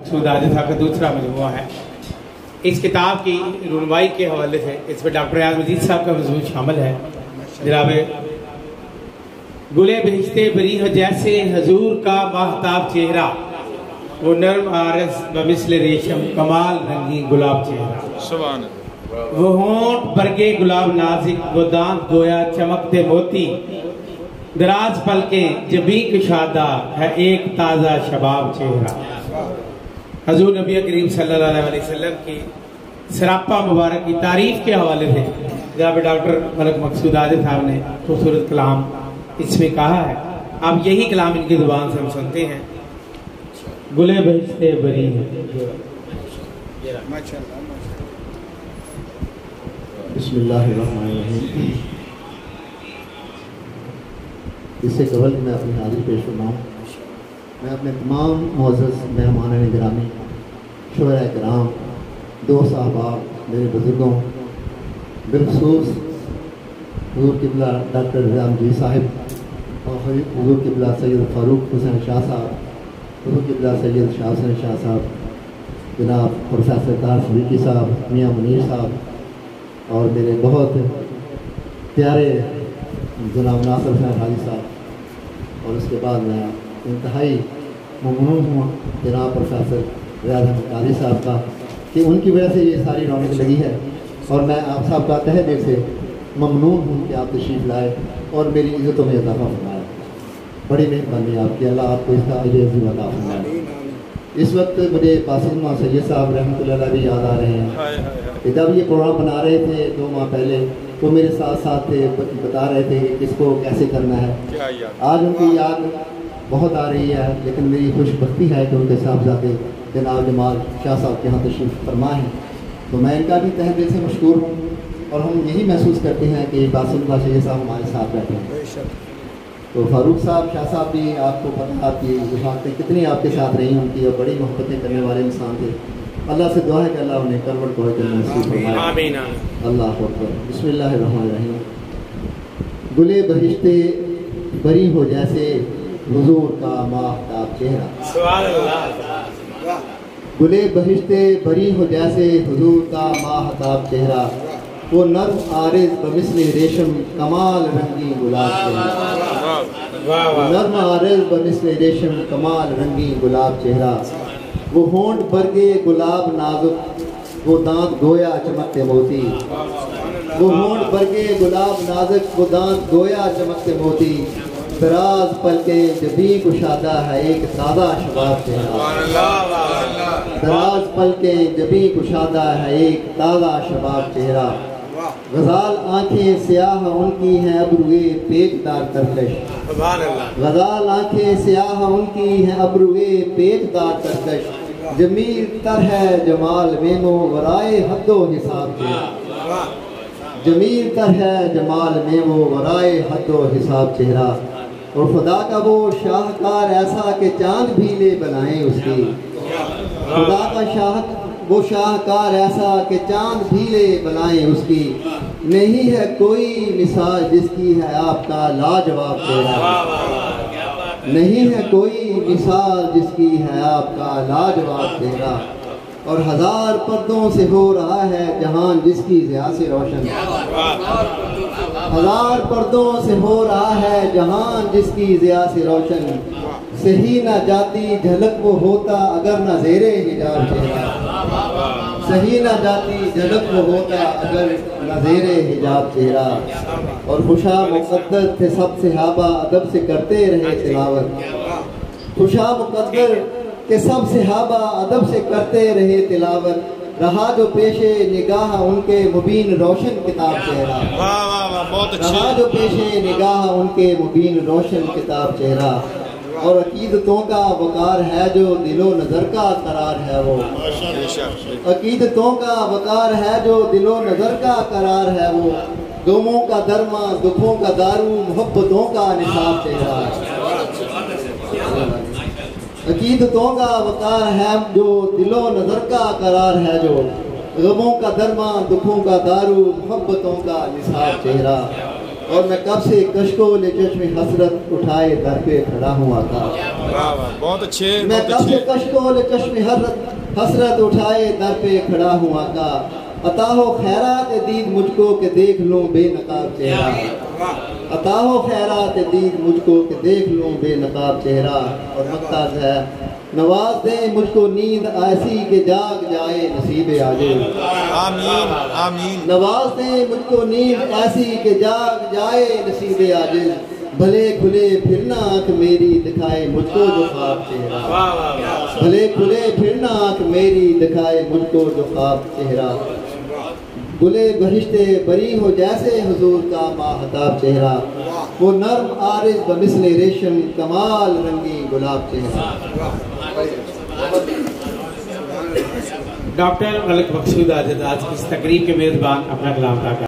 मकसूद आजिज़ साहब का दूसरा मजमूआ है। इस किताब की रुनवाई के हवाले से इस पर डॉक्टर रियाज मजीद साहब का मजमून शामिल है। जनाब गुले बहिश्ते बरी हो जैसे हजूर का महताब चेहरा, वो नर्म आरस बमिसल रेशम कमाल रंगी गुलाब चेहरा, सुभान वो होंठ बरगे गुलाब नाजिक, वो दांत गोया चमकते मोती, दराज पल के जबी कुशादा है एक ताज़ा शबाब चेहरा। हजूर नबी करीम सल्लल्लाहु अलैहि वसल्लम की सरापा मुबारक की तारीफ के हवाले से जनाब डॉक्टर मलिक मकसूद आजिज़ साहब ने खूबसूरत कलाम इसमें कहा है। अब यही कलाम इनकी जुबान से हम सुनते हैं। गुले बहिश्ते बरी बिस्मिल्लाहिर्रहमानिर्रहीम। इससे कबल मैं अपनी हाजिर पेश फरमाऊँ, मैं अपने तमाम मुअज़्ज़ज़ मेहमान गिरामी, शुअरा किराम, दोस्त अहबाब, मेरे बुज़ुर्गों, बिलख़ुसूस हुज़ूर क़िबला डॉक्टर रियाज़ मजीद साहिब और हुज़ूर क़िबला सैयद फ़ारूक हुसैन शाह साहब, हुज़ूर क़िबला सैयद शाह हुसैन शाह साहब, जनाब प्रोफेसर तार सदीकी साहब, मियाँ मुनीर साहब और मेरे बहुत प्यारे जनाब नासिर हुसैन हाजी साहब, और उसके बाद मैं इंतहाई ममनून हूँ जनाब प्रोफेसर रियाज़ अहमद क़ारी साहब का कि उनकी वजह से ये सारी रौनक लगी है, और मैं आप साहब का तहे दिल से ममनून हूँ कि आप तशरीफ़ लाए और मेरी इज़्ज़तों में इजाफ़ा फरमाया। बड़ी मेहरबानी आपकी, अल्लाह आपको इसका अजर अज़ीम अता फरमाए। इस वक्त मुझे कासिम सैयद साहब रहमतुल्लाह अलैह भी याद आ रहे हैं कि जब ये प्रोग्राम बना रहे थे 2 माह पहले, तो मेरे साथ साथ थे, बता रहे थे कि किसको कैसे करना है। आज उनकी याद बहुत आ रही है, लेकिन मेरी खुशबख्ती है कि उनके साहबजादे जनाब जमाल शाह साहब के यहाँ तशरीफ़ फरमा है, तो मैं इनका भी तहे दिल से मशकूर हूँ। और हम यही महसूस करते हैं कि कासिम सैयद साहब हमारे साथ बैठे हैं। तो फारूक साहब, शाह साहब भी आपको पता, आपकी वफातें कितनी आपके साथ रही उनकी, और बड़ी मोहब्बतें करने वाले इंसान थे। अल्लाह से दुआ है कि अल्लाह उन्हें करवट को नसीब फरमाए। अल्लाह अकबर। बिस्मिल्लाहिर्रहमानिर्रहीम। गुले बहिश्ते बरी हो जैसे हुजूर का महताब चेहरा, सुभान अल्लाह। गुले बहिश्ते बरी हो जैसे हुजूर का महताब चेहरा, वो नर्म आरिज़ बमिस्ल रेशम कमाल रंगी गुलाब चेहरा, नर्म आरिज़ बमिस्ल रेशम कमाल रंगी गुलाब चेहरा, वो होंठ बरगे गुलाब नाजुक, वो दांत गोया चमकते मोती, वो होंठ बरगे गुलाब नाजुक, वो दांत गोया चमकते मोती, दराज पलके जबी कुशादा है एक ताज़ा शबाब चेहरा, दराज पलके जबी कुशादा है एक ताज़ा शबाब चेहरा, गज़ाल आँखें स्याह उनकी हैं अबरुए पेचदार तरकश, गज़ाल आँखें स्याह उनकी हैं अबरुए पेचदार तरकश, जमील तर है जमाल मेमो वराए हद्दो हिसाब चेहरा, जमील तर है जमाल मेमो वराए हद्दो हिसाब चेहरा, और खुदा का वो शाहकार ऐसा कि चांद भी ले बनाए उसकी, खुदा का वो शाहकार ऐसा कि चांद भी ले बनाए उसकी, नहीं है कोई मिसाल जिसकी है आपका लाजवाब चेहरा, नहीं है कोई मिसाल जिसकी है आपका लाजवाब चेहरा, और 1000 पर्दों से हो रहा है जहान जिसकी ज़िया से रोशन, 1000 पर्दों से हो रहा है जहान जिसकी ज़िया से रोशन, सही न जाती झलक वो होता अगर न ज़ेरे हिजाब चेहरा, सही न जाती झलक वो होता अगर न ज़ेरे हिजाब चेहरा, और खुशा मुक़द्दर थे सब सहाबा अदब से करते रहे तिलावत, खुशा मुक़द्दर के सब सहाबा अदब से करते रहे तिलावत, रहा जो पेशे निगाह उनके मुबीन रोशन किताब चेहरा, रहा जो पेशे निगाह उनके मुबीन रोशन किताब चेहरा, और अकीदतों का वकार है जो दिलो नज़र का करार है वो, अकीदतों का वकार है जो दिलो नज़र का करार है वो, गमों का दरमा दुखों का दारू मोहब्बतों का निसाब चेहरा, अकीदतों का वकार है जो दिलो नज़र का करार है जो, गमों का दरमा दुखों का दारू मोहब्बतों का निसाब चेहरा, اور میں کب سے کشکو لے چشم حسرت اٹھائے در پہ کھڑا ہوں آقا. بہت اچھے. میں کب سے کشکو لے چشم حسرت اٹھائے در پہ کھڑا ہوں آقا. عطا ہو خیرات دید مجھ کو کہ دیکھ لوں بے نقاب چہرہ. عطا ہو خیرات دید مجھ کو کہ دیکھ لوں بے نقاب چہرہ. اور مقتض ہے نواز دیں مجھ کو نیند ایسی کہ جاگ جائے نصیب عاجز. آمین آمین. نواز دیں مجھ کو نیند ایسی کہ جاگ جائے نصیب عاجز. بھلے کھلے پھرنا آنکھ میری دکھائے مجھ کو جو خواب چہرہ. بھلے کھلے پھرنا آنکھ میری دکھائے مجھ کو جو خواب چہرہ. گلے بہشتے بری ہو جیسے حضور کا ماہتاب چہرہ. وہ نرم عارض بمثل ریشم کمال رنگی گلاب چہرہ. ڈاکٹر ملک مقصود آج کی اس تقریب کے میزبان اپنا کلام